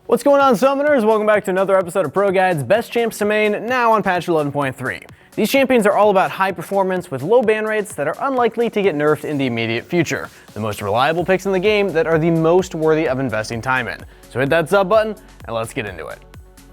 What's going on, Summoners? Welcome back to another episode of ProGuides Best Champs to Main, now on patch 11.3. These champions are all about high performance with low ban rates that are unlikely to get nerfed in the immediate future. The most reliable picks in the game that are the most worthy of investing time in. So hit that sub button and let's get into it.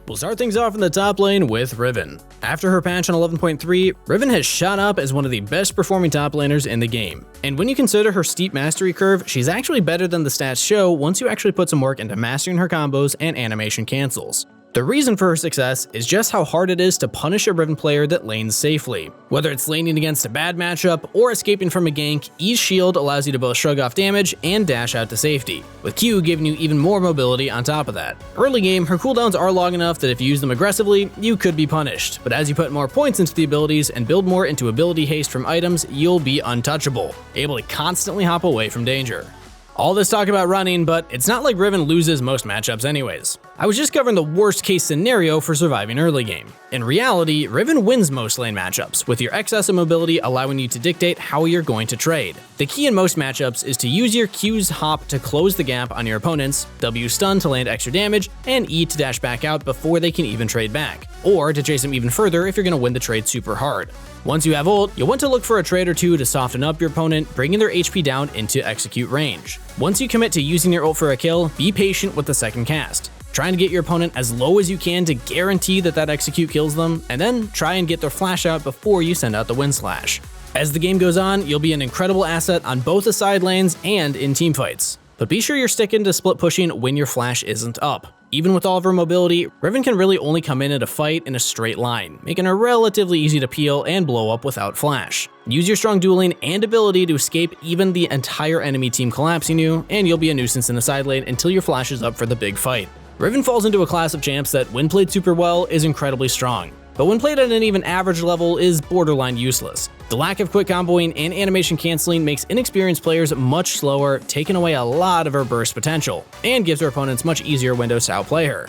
We'll start things off in the top lane with Riven. After her patch on 11.3, Riven has shot up as one of the best performing top laners in the game. And when you consider her steep mastery curve, she's actually better than the stats show once you actually put some work into mastering her combos and animation cancels. The reason for her success is just how hard it is to punish a Riven player that lanes safely. Whether it's laning against a bad matchup or escaping from a gank, E's shield allows you to both shrug off damage and dash out to safety, with Q giving you even more mobility on top of that. Early game, her cooldowns are long enough that if you use them aggressively, you could be punished, but as you put more points into the abilities and build more into ability haste from items, you'll be untouchable, able to constantly hop away from danger. All this talk about running, but it's not like Riven loses most matchups anyways. I was just covering the worst case scenario for surviving early game. In reality, Riven wins most lane matchups, with your excess of mobility allowing you to dictate how you're going to trade. The key in most matchups is to use your Q's hop to close the gap on your opponents, W stun to land extra damage, and E to dash back out before they can even trade back, or to chase them even further if you're going to win the trade super hard. Once you have ult, you'll want to look for a trade or two to soften up your opponent, bringing their HP down into execute range. Once you commit to using your ult for a kill, be patient with the second cast. Trying to get your opponent as low as you can to guarantee that execute kills them, and then try and get their flash out before you send out the wind slash. As the game goes on, you'll be an incredible asset on both the side lanes and in teamfights. But be sure you're sticking to split pushing when your flash isn't up. Even with all of her mobility, Riven can really only come in at a fight in a straight line, making her relatively easy to peel and blow up without flash. Use your strong dueling and ability to escape even the entire enemy team collapsing you, and you'll be a nuisance in the side lane until your flash is up for the big fight. Riven falls into a class of champs that, when played super well, is incredibly strong, but when played at an even average level is borderline useless. The lack of quick comboing and animation canceling makes inexperienced players much slower, taking away a lot of her burst potential, and gives her opponents much easier windows to outplay her.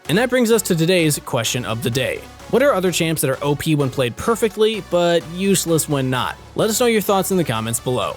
And that brings us to today's question of the day. What are other champs that are OP when played perfectly, but useless when not? Let us know your thoughts in the comments below.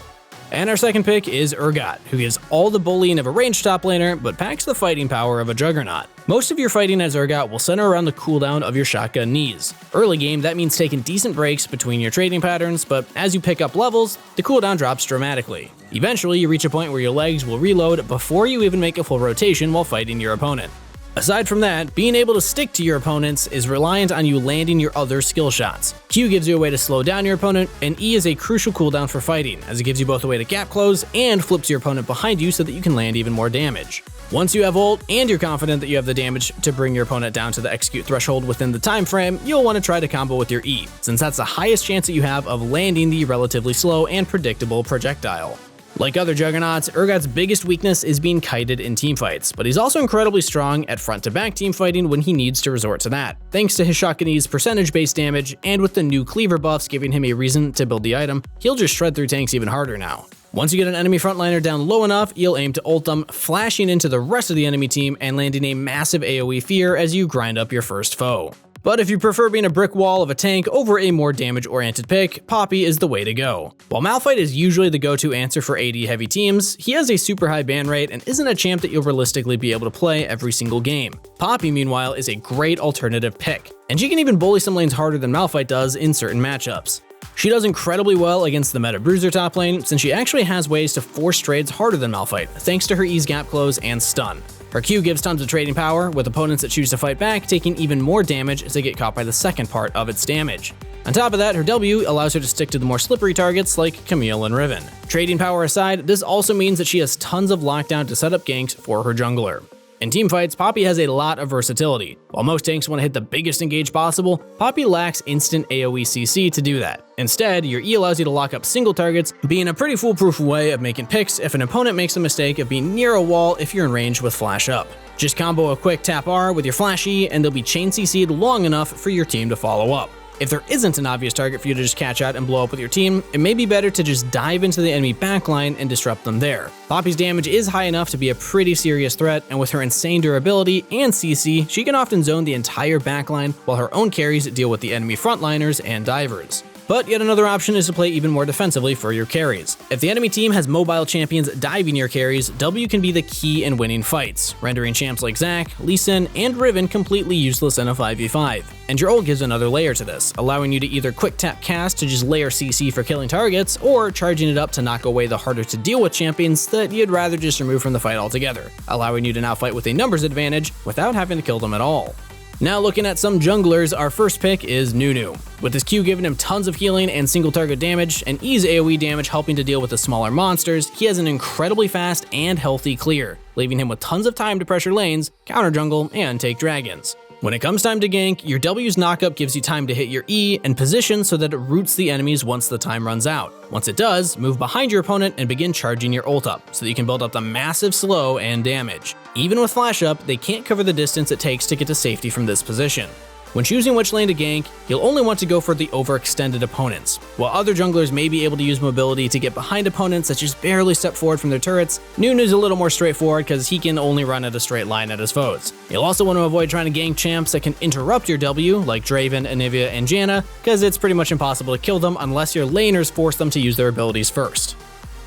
And our second pick is URGOT, who gives all the bullying of a ranged top laner, but packs the fighting power of a juggernaut. Most of your fighting as URGOT will center around the cooldown of your shotgun knees. Early game, that means taking decent breaks between your trading patterns, but as you pick up levels, the cooldown drops dramatically. Eventually, you reach a point where your legs will reload before you even make a full rotation while fighting your opponent. Aside from that, being able to stick to your opponents is reliant on you landing your other skill shots. Q gives you a way to slow down your opponent, and E is a crucial cooldown for fighting, as it gives you both a way to gap close and flips your opponent behind you so that you can land even more damage. Once you have ult and you're confident that you have the damage to bring your opponent down to the execute threshold within the time frame, you'll want to try to combo with your E, since that's the highest chance that you have of landing the relatively slow and predictable projectile. Like other juggernauts, URGOT's biggest weakness is being kited in teamfights, but he's also incredibly strong at front-to-back teamfighting when he needs to resort to that, thanks to his shotgun's percentage-based damage, and with the new cleaver buffs giving him a reason to build the item, he'll just shred through tanks even harder now. Once you get an enemy frontliner down low enough, you'll aim to ult them, flashing into the rest of the enemy team and landing a massive AoE fear as you grind up your first foe. But if you prefer being a brick wall of a tank over a more damage-oriented pick, Poppy is the way to go. While Malphite is usually the go-to answer for AD-heavy teams, he has a super high ban rate and isn't a champ that you'll realistically be able to play every single game. Poppy, meanwhile, is a great alternative pick, and she can even bully some lanes harder than Malphite does in certain matchups. She does incredibly well against the meta bruiser top lane, since she actually has ways to force trades harder than Malphite, thanks to her E's gap close and stun. Her Q gives tons of trading power, with opponents that choose to fight back taking even more damage as they get caught by the second part of its damage. On top of that, her W allows her to stick to the more slippery targets like Camille and Riven. Trading power aside, this also means that she has tons of lockdown to set up ganks for her jungler. In teamfights, Poppy has a lot of versatility. While most tanks want to hit the biggest engage possible, Poppy lacks instant AoE CC to do that. Instead, your E allows you to lock up single targets, being a pretty foolproof way of making picks if an opponent makes the mistake of being near a wall if you're in range with flash up. Just combo a quick tap R with your flash E and they'll be chain CC'd long enough for your team to follow up. If there isn't an obvious target for you to just catch out and blow up with your team, it may be better to just dive into the enemy backline and disrupt them there. Poppy's damage is high enough to be a pretty serious threat, and with her insane durability and CC, she can often zone the entire backline while her own carries deal with the enemy frontliners and divers. But yet another option is to play even more defensively for your carries. If the enemy team has mobile champions diving your carries, W can be the key in winning fights, rendering champs like Zac, Lee Sin, and Riven completely useless in a 5v5. And your ult gives another layer to this, allowing you to either quick tap cast to just layer CC for killing targets, or charging it up to knock away the harder to deal with champions that you'd rather just remove from the fight altogether, allowing you to now fight with a numbers advantage without having to kill them at all. Now looking at some junglers, our first pick is Nunu. With his Q giving him tons of healing and single target damage, and ease AoE damage helping to deal with the smaller monsters, he has an incredibly fast and healthy clear, leaving him with tons of time to pressure lanes, counter jungle, and take dragons. When it comes time to gank, your W's knockup gives you time to hit your E and position so that it roots the enemies once the time runs out. Once it does, move behind your opponent and begin charging your ult up, so that you can build up the massive slow and damage. Even with flash up, they can't cover the distance it takes to get to safety from this position. When choosing which lane to gank, you'll only want to go for the overextended opponents. While other junglers may be able to use mobility to get behind opponents that just barely step forward from their turrets, Nunu's a little more straightforward because he can only run at a straight line at his foes. You'll also want to avoid trying to gank champs that can interrupt your W, like Draven, Anivia, and Janna, because it's pretty much impossible to kill them unless your laners force them to use their abilities first.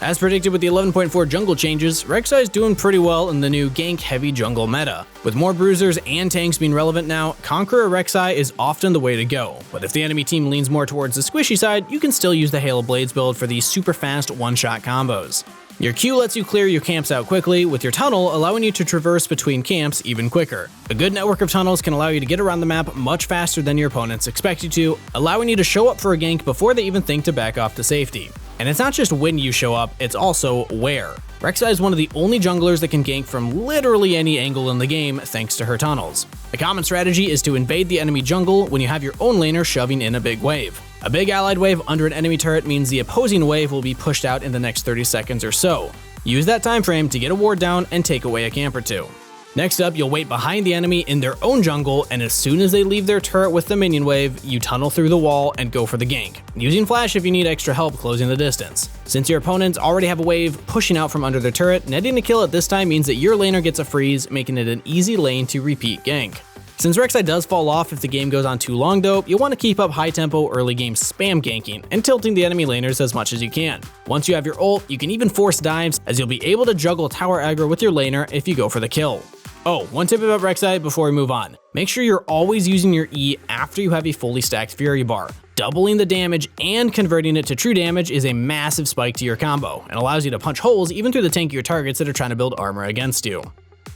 As predicted with the 11.4 jungle changes, Rek'Sai is doing pretty well in the new gank-heavy jungle meta. With more bruisers and tanks being relevant now, Conqueror Rek'Sai is often the way to go, but if the enemy team leans more towards the squishy side, you can still use the Halo Blades build for these super fast one-shot combos. Your Q lets you clear your camps out quickly, with your tunnel allowing you to traverse between camps even quicker. A good network of tunnels can allow you to get around the map much faster than your opponents expect you to, allowing you to show up for a gank before they even think to back off to safety. And it's not just when you show up, it's also where. Rek'Sai is one of the only junglers that can gank from literally any angle in the game thanks to her tunnels. A common strategy is to invade the enemy jungle when you have your own laner shoving in a big wave. A big allied wave under an enemy turret means the opposing wave will be pushed out in the next 30 seconds or so. Use that time frame to get a ward down and take away a camp or two. Next up, you'll wait behind the enemy in their own jungle, and as soon as they leave their turret with the minion wave, you tunnel through the wall and go for the gank, using flash if you need extra help closing the distance. Since your opponents already have a wave pushing out from under their turret, netting a kill at this time means that your laner gets a freeze, making it an easy lane to repeat gank. Since Rek'Sai does fall off if the game goes on too long though, you'll want to keep up high tempo early game spam ganking and tilting the enemy laners as much as you can. Once you have your ult, you can even force dives, as you'll be able to juggle tower aggro with your laner if you go for the kill. Oh, one tip about Rek'Sai before we move on. Make sure you're always using your E after you have a fully stacked Fury bar. Doubling the damage and converting it to true damage is a massive spike to your combo, and allows you to punch holes even through the tankier targets that are trying to build armor against you.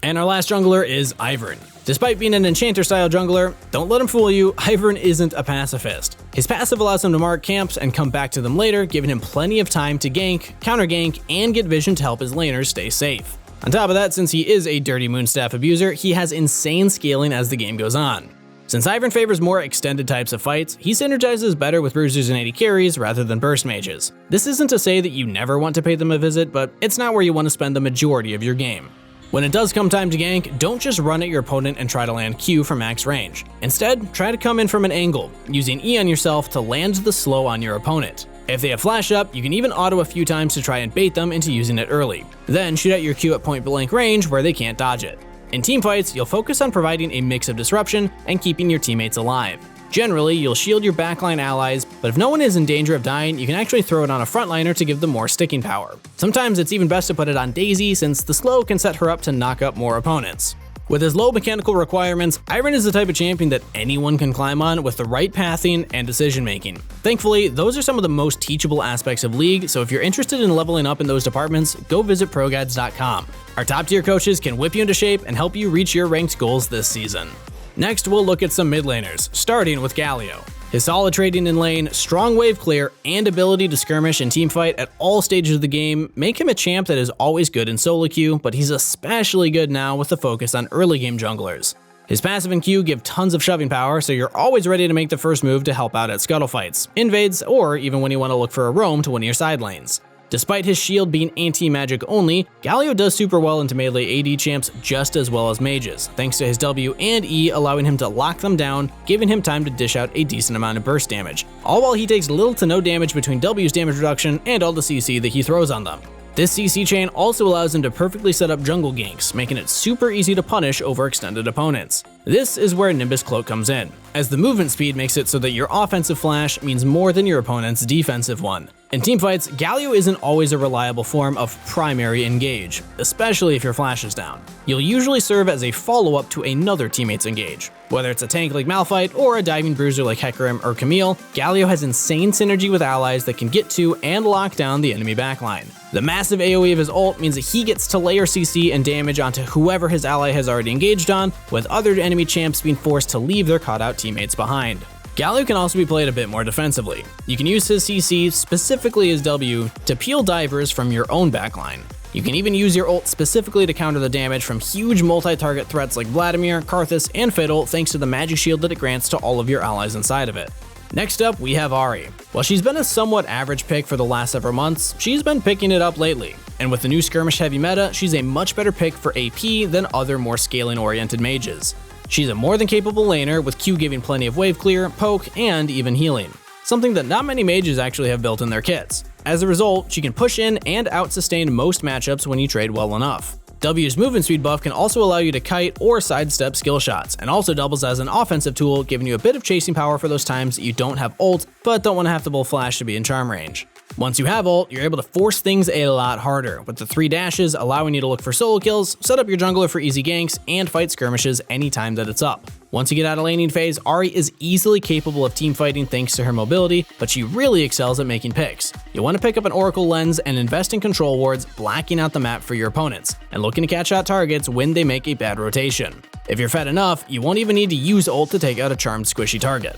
And our last jungler is Ivern. Despite being an enchanter-style jungler, don't let him fool you, Ivern isn't a pacifist. His passive allows him to mark camps and come back to them later, giving him plenty of time to gank, counter-gank, and get vision to help his laners stay safe. On top of that, since he is a dirty Moonstaff abuser, he has insane scaling as the game goes on. Since Ivern favors more extended types of fights, he synergizes better with bruisers and AD carries rather than burst mages. This isn't to say that you never want to pay them a visit, but it's not where you want to spend the majority of your game. When it does come time to gank, don't just run at your opponent and try to land Q for max range. Instead, try to come in from an angle, using E on yourself to land the slow on your opponent. If they have flash up, you can even auto a few times to try and bait them into using it early. Then shoot at your Q at point blank range where they can't dodge it. In teamfights, you'll focus on providing a mix of disruption and keeping your teammates alive. Generally, you'll shield your backline allies, but if no one is in danger of dying, you can actually throw it on a frontliner to give them more sticking power. Sometimes it's even best to put it on Daisy, since the slow can set her up to knock up more opponents. With his low mechanical requirements, Ivern is the type of champion that anyone can climb on with the right pathing and decision making. Thankfully, those are some of the most teachable aspects of League, so if you're interested in leveling up in those departments, go visit ProGuides.com. Our top tier coaches can whip you into shape and help you reach your ranked goals this season. Next, we'll look at some mid laners, starting with GALIO. His solid trading in lane, strong wave clear, and ability to skirmish and teamfight at all stages of the game make him a champ that is always good in solo queue, but he's especially good now with the focus on early game junglers. His passive and Q give tons of shoving power, so you're always ready to make the first move to help out at scuttle fights, invades, or even when you want to look for a roam to one of your side lanes. Despite his shield being anti-magic only, GALIO does super well into melee AD champs just as well as mages, thanks to his W and E allowing him to lock them down, giving him time to dish out a decent amount of burst damage, all while he takes little to no damage between W's damage reduction and all the CC that he throws on them. This CC chain also allows him to perfectly set up jungle ganks, making it super easy to punish overextended opponents. This is where Nimbus Cloak comes in, as the movement speed makes it so that your offensive flash means more than your opponent's defensive one. In teamfights, Galio isn't always a reliable form of primary engage, especially if your flash is down. You'll usually serve as a follow-up to another teammate's engage. Whether it's a tank like Malphite or a diving bruiser like Hecarim or Camille, Galio has insane synergy with allies that can get to and lock down the enemy backline. The massive AoE of his ult means that he gets to layer CC and damage onto whoever his ally has already engaged on, with other enemy champs being forced to leave their caught-out teammates behind. Galio can also be played a bit more defensively. You can use his CC, specifically his W, to peel divers from your own backline. You can even use your ult specifically to counter the damage from huge multi-target threats like Vladimir, Karthus, and Fiddle, thanks to the magic shield that it grants to all of your allies inside of it. Next up, we have Ahri. While she's been a somewhat average pick for the last several months, she's been picking it up lately. And with the new skirmish heavy meta, she's a much better pick for AP than other more scaling-oriented mages. She's a more than capable laner, with Q giving plenty of wave clear, poke, and even healing. Something that not many mages actually have built in their kits. As a result, she can push in and out-sustain most matchups when you trade well enough. W's movement speed buff can also allow you to kite or sidestep skill shots, and also doubles as an offensive tool, giving you a bit of chasing power for those times that you don't have ult, but don't want to have to bull flash to be in charm range. Once you have ult, you're able to force things a lot harder, with the 3 dashes allowing you to look for solo kills, set up your jungler for easy ganks, and fight skirmishes anytime that it's up. Once you get out of laning phase, Ahri is easily capable of teamfighting thanks to her mobility, but she really excels at making picks. You'll want to pick up an Oracle Lens and invest in control wards, blacking out the map for your opponents, and looking to catch out targets when they make a bad rotation. If you're fed enough, you won't even need to use ult to take out a charmed squishy target.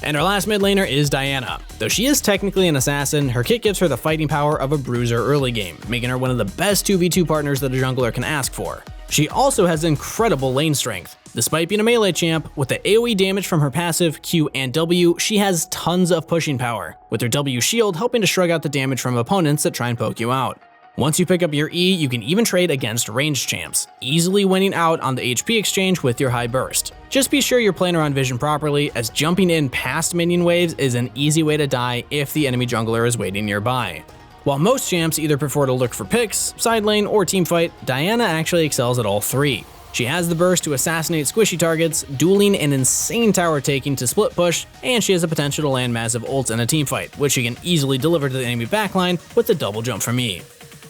And our last mid laner is Diana. Though she is technically an assassin, her kit gives her the fighting power of a bruiser early game, making her one of the best 2v2 partners that a jungler can ask for. She also has incredible lane strength. Despite being a melee champ, with the AoE damage from her passive, Q, and W, she has tons of pushing power, with her W shield helping to shrug out the damage from opponents that try and poke you out. Once you pick up your E, you can even trade against ranged champs, easily winning out on the HP exchange with your high burst. Just be sure you're playing around vision properly, as jumping in past minion waves is an easy way to die if the enemy jungler is waiting nearby. While most champs either prefer to look for picks, side lane, or teamfight, Diana actually excels at all 3. She has the burst to assassinate squishy targets, dueling and insane tower taking to split push, and she has the potential to land massive ults in a teamfight, which she can easily deliver to the enemy backline with the double jump from E.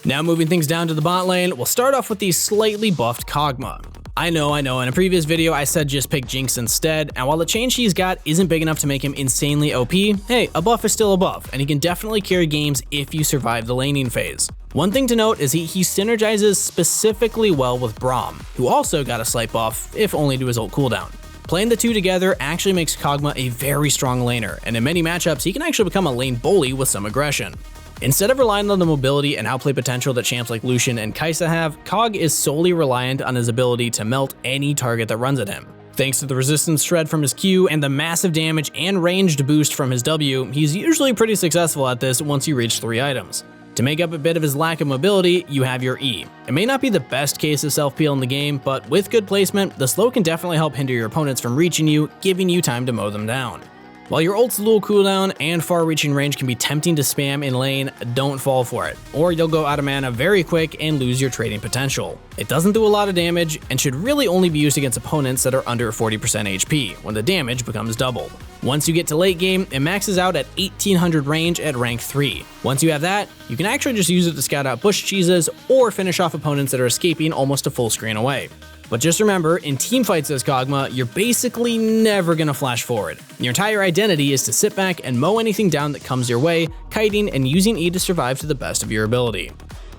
Now moving things down to the bot lane, we'll start off with the slightly buffed KOG'MAW. I know, in a previous video I said just pick Jinx instead, and while the change he's got isn't big enough to make him insanely OP, hey, a buff is still a buff, and he can definitely carry games if you survive the laning phase. One thing to note is he synergizes specifically well with BRAUM, who also got a slight buff, if only to his ult cooldown. Playing the two together actually makes KOG'MAW a very strong laner, and in many matchups he can actually become a lane bully with some aggression. Instead of relying on the mobility and outplay potential that champs like Lucian and Kai'Sa have, Kog is solely reliant on his ability to melt any target that runs at him. Thanks to the resistance shred from his Q and the massive damage and ranged boost from his W, he's usually pretty successful at this once you reach 3 items. To make up a bit of his lack of mobility, you have your E. It may not be the best case of self-peel in the game, but with good placement, the slow can definitely help hinder your opponents from reaching you, giving you time to mow them down. While your ult's low cooldown and far-reaching range can be tempting to spam in lane, don't fall for it, or you'll go out of mana very quick and lose your trading potential. It doesn't do a lot of damage, and should really only be used against opponents that are under 40% HP, when the damage becomes doubled. Once you get to late game, it maxes out at 1800 range at rank 3. Once you have that, you can actually just use it to scout out bush cheeses, or finish off opponents that are escaping almost a full screen away. But just remember, in teamfights as KOG'MAW, you're basically never gonna flash forward. Your entire identity is to sit back and mow anything down that comes your way, kiting and using E to survive to the best of your ability.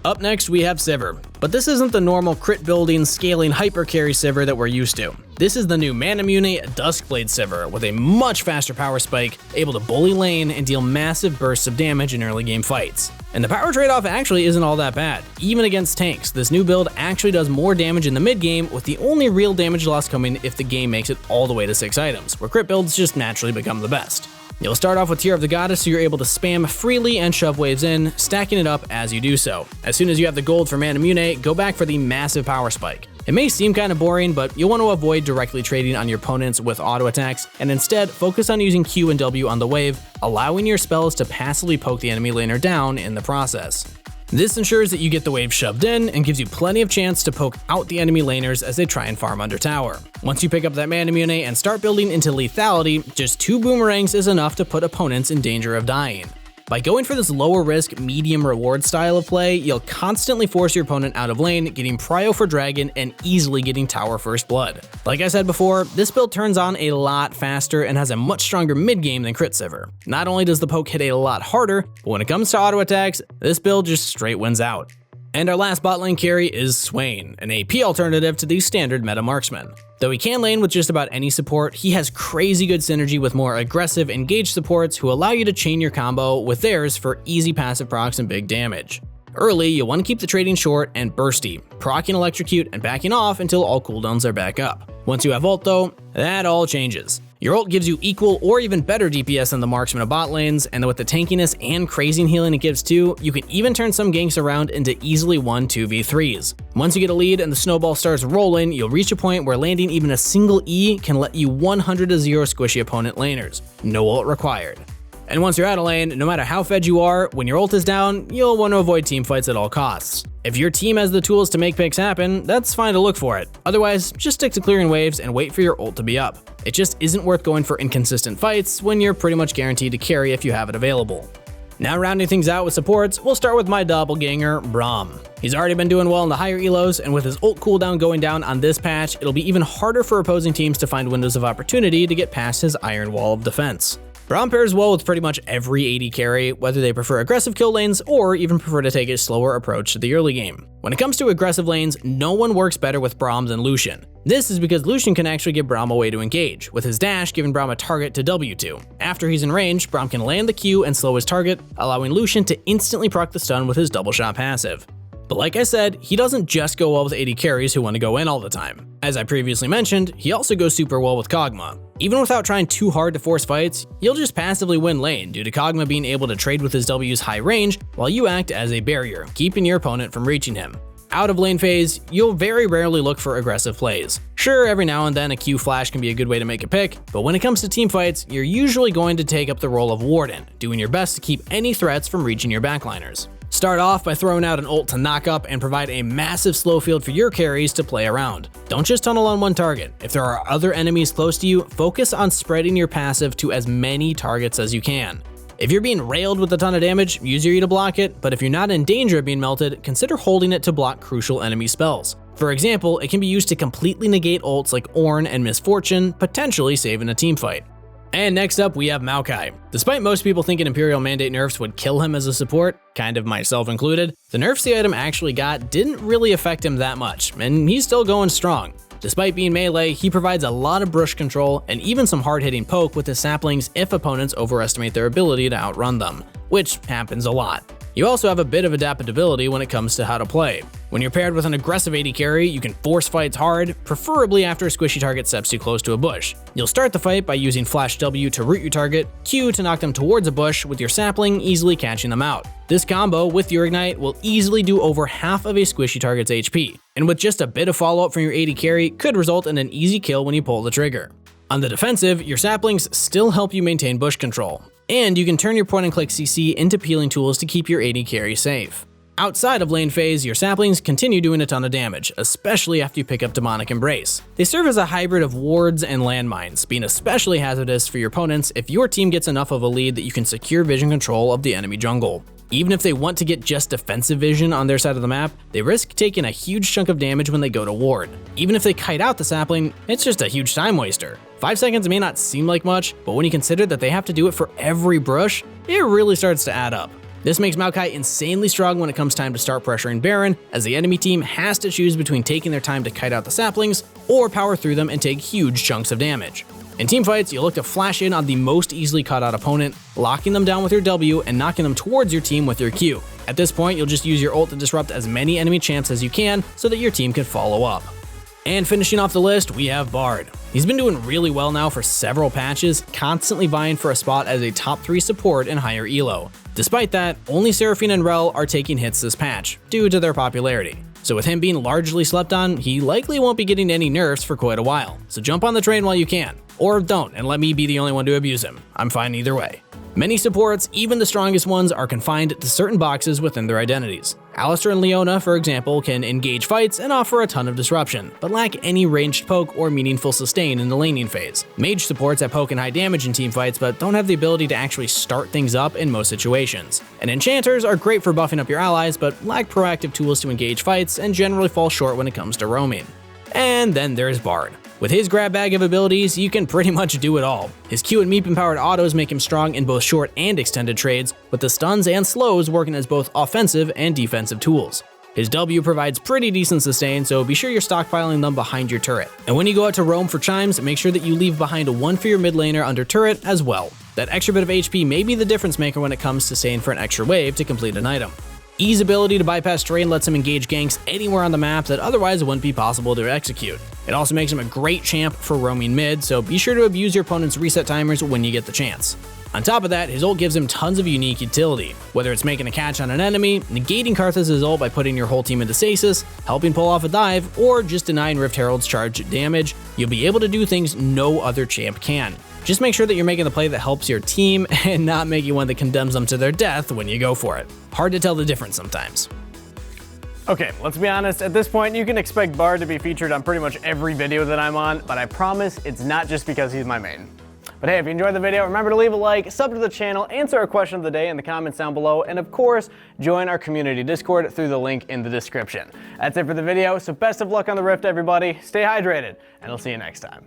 Up next, we have Sivir, but this isn't the normal crit building, scaling hyper carry Sivir that we're used to. This is the new Manamune Duskblade Sivir with a much faster power spike, able to bully lane and deal massive bursts of damage in early game fights. And the power trade-off actually isn't all that bad. Even against tanks, this new build actually does more damage in the mid game, with the only real damage loss coming if the game makes it all the way to 6 items, where crit builds just naturally become the best. You'll start off with Tear of the Goddess, so you're able to spam freely and shove waves in, stacking it up as you do so. As soon as you have the gold for Manamune, go back for the massive power spike. It may seem kind of boring, but you'll want to avoid directly trading on your opponents with auto attacks, and instead focus on using Q and W on the wave, allowing your spells to passively poke the enemy laner down in the process. This ensures that you get the wave shoved in and gives you plenty of chance to poke out the enemy laners as they try and farm under tower. Once you pick up that mana mune and start building into lethality, just 2 boomerangs is enough to put opponents in danger of dying. By going for this lower risk, medium reward style of play, you'll constantly force your opponent out of lane, getting prio for dragon and easily getting tower first blood. Like I said before, this build turns on a lot faster and has a much stronger mid game than Crit Sivir. Not only does the poke hit a lot harder, but when it comes to auto attacks, this build just straight wins out. And our last bot lane carry is Swain, an AP alternative to the standard meta marksman. Though he can lane with just about any support, he has crazy good synergy with more aggressive engaged supports who allow you to chain your combo with theirs for easy passive procs and big damage. Early, you'll want to keep the trading short and bursty, proccing electrocute and backing off until all cooldowns are back up. Once you have ult though, that all changes. Your ult gives you equal or even better DPS than the marksman of bot lanes, and with the tankiness and crazing healing it gives too, you can even turn some ganks around into easily 1-2v3s. Once you get a lead and the snowball starts rolling, you'll reach a point where landing even a single E can let you 100-0 squishy opponent laners. No ult required. And once you're out of lane, no matter how fed you are, when your ult is down, you'll want to avoid teamfights at all costs. If your team has the tools to make picks happen, that's fine to look for it. Otherwise, just stick to clearing waves and wait for your ult to be up. It just isn't worth going for inconsistent fights when you're pretty much guaranteed to carry if you have it available. Now rounding things out with supports, we'll start with my doppelganger, BRAUM. He's already been doing well in the higher elos, and with his ult cooldown going down on this patch, it'll be even harder for opposing teams to find windows of opportunity to get past his iron wall of defense. BRAUM pairs well with pretty much every AD carry, whether they prefer aggressive kill lanes or even prefer to take a slower approach to the early game. When it comes to aggressive lanes, no one works better with BRAUM than Lucian. This is because Lucian can actually give BRAUM a way to engage, with his dash giving BRAUM a target to W to. After he's in range, BRAUM can land the Q and slow his target, allowing Lucian to instantly proc the stun with his double shot passive. But like I said, he doesn't just go well with AD carries who want to go in all the time. As I previously mentioned, he also goes super well with KOG'MAW. Even without trying too hard to force fights, you'll just passively win lane due to KOG'MAW being able to trade with his W's high range while you act as a barrier, keeping your opponent from reaching him. Out of lane phase, you'll very rarely look for aggressive plays. Sure, every now and then a Q flash can be a good way to make a pick, but when it comes to teamfights, you're usually going to take up the role of Warden, doing your best to keep any threats from reaching your backliners. Start off by throwing out an ult to knock up and provide a massive slow field for your carries to play around. Don't just tunnel on one target. If there are other enemies close to you, focus on spreading your passive to as many targets as you can. If you're being railed with a ton of damage, use your E to block it, but if you're not in danger of being melted, consider holding it to block crucial enemy spells. For example, it can be used to completely negate ults like Ornn and Misfortune, potentially saving a teamfight. And next up, we have MAOKAI. Despite most people thinking Imperial Mandate nerfs would kill him as a support, kind of myself included, the nerfs the item actually got didn't really affect him that much, and he's still going strong. Despite being melee, he provides a lot of brush control and even some hard-hitting poke with his saplings if opponents overestimate their ability to outrun them, which happens a lot. You also have a bit of adaptability when it comes to how to play. When you're paired with an aggressive AD carry, you can force fights hard, preferably after a squishy target steps too close to a bush. You'll start the fight by using Flash W to root your target, Q to knock them towards a bush, with your sapling easily catching them out. This combo with your Ignite will easily do over half of a squishy target's HP, and with just a bit of follow-up from your AD carry, could result in an easy kill when you pull the trigger. On the defensive, your saplings still help you maintain bush control, and you can turn your point-and-click CC into peeling tools to keep your AD carry safe. Outside of lane phase, your saplings continue doing a ton of damage, especially after you pick up Demonic Embrace. They serve as a hybrid of wards and landmines, being especially hazardous for your opponents if your team gets enough of a lead that you can secure vision control of the enemy jungle. Even if they want to get just defensive vision on their side of the map, they risk taking a huge chunk of damage when they go to ward. Even if they kite out the sapling, it's just a huge time waster. 5 seconds may not seem like much, but when you consider that they have to do it for every brush, it really starts to add up. This makes MAOKAI insanely strong when it comes time to start pressuring Baron, as the enemy team has to choose between taking their time to kite out the saplings or power through them and take huge chunks of damage. In teamfights, you'll look to flash in on the most easily caught out opponent, locking them down with your W and knocking them towards your team with your Q. At this point, you'll just use your ult to disrupt as many enemy champs as you can so that your team can follow up. And finishing off the list, we have Bard. He's been doing really well now for several patches, constantly vying for a spot as a top 3 support in higher elo. Despite that, only Seraphine and Rel are taking hits this patch, due to their popularity. So with him being largely slept on, he likely won't be getting any nerfs for quite a while, so jump on the train while you can. Or don't, and let me be the only one to abuse him. I'm fine either way. Many supports, even the strongest ones, are confined to certain boxes within their identities. Alistair and Leona, for example, can engage fights and offer a ton of disruption, but lack any ranged poke or meaningful sustain in the laning phase. Mage supports that poke and high damage in teamfights, but don't have the ability to actually start things up in most situations. And enchanters are great for buffing up your allies, but lack proactive tools to engage fights and generally fall short when it comes to roaming. And then there's Bard. With his grab bag of abilities, you can pretty much do it all. His Q and Meep empowered autos make him strong in both short and extended trades, with the stuns and slows working as both offensive and defensive tools. His W provides pretty decent sustain, so be sure you're stockpiling them behind your turret. And when you go out to roam for chimes, make sure that you leave behind one for your mid laner under turret as well. That extra bit of HP may be the difference maker when it comes to staying for an extra wave to complete an item. E's ability to bypass terrain lets him engage ganks anywhere on the map that otherwise wouldn't be possible to execute. It also makes him a great champ for roaming mid, so be sure to abuse your opponent's reset timers when you get the chance. On top of that, his ult gives him tons of unique utility, whether it's making a catch on an enemy, negating Karthus' ult by putting your whole team into stasis, helping pull off a dive, or just denying Rift Herald's charge damage. You'll be able to do things no other champ can. Just make sure that you're making the play that helps your team and not making one that condemns them to their death when you go for it. Hard to tell the difference sometimes. Okay, let's be honest, at this point you can expect Bard to be featured on pretty much every video that I'm on, but I promise it's not just because he's my main. But hey, if you enjoyed the video, remember to leave a like, sub to the channel, answer our question of the day in the comments down below, and of course, join our community Discord through the link in the description. That's it for the video, so best of luck on the Rift everybody, stay hydrated, and I'll see you next time.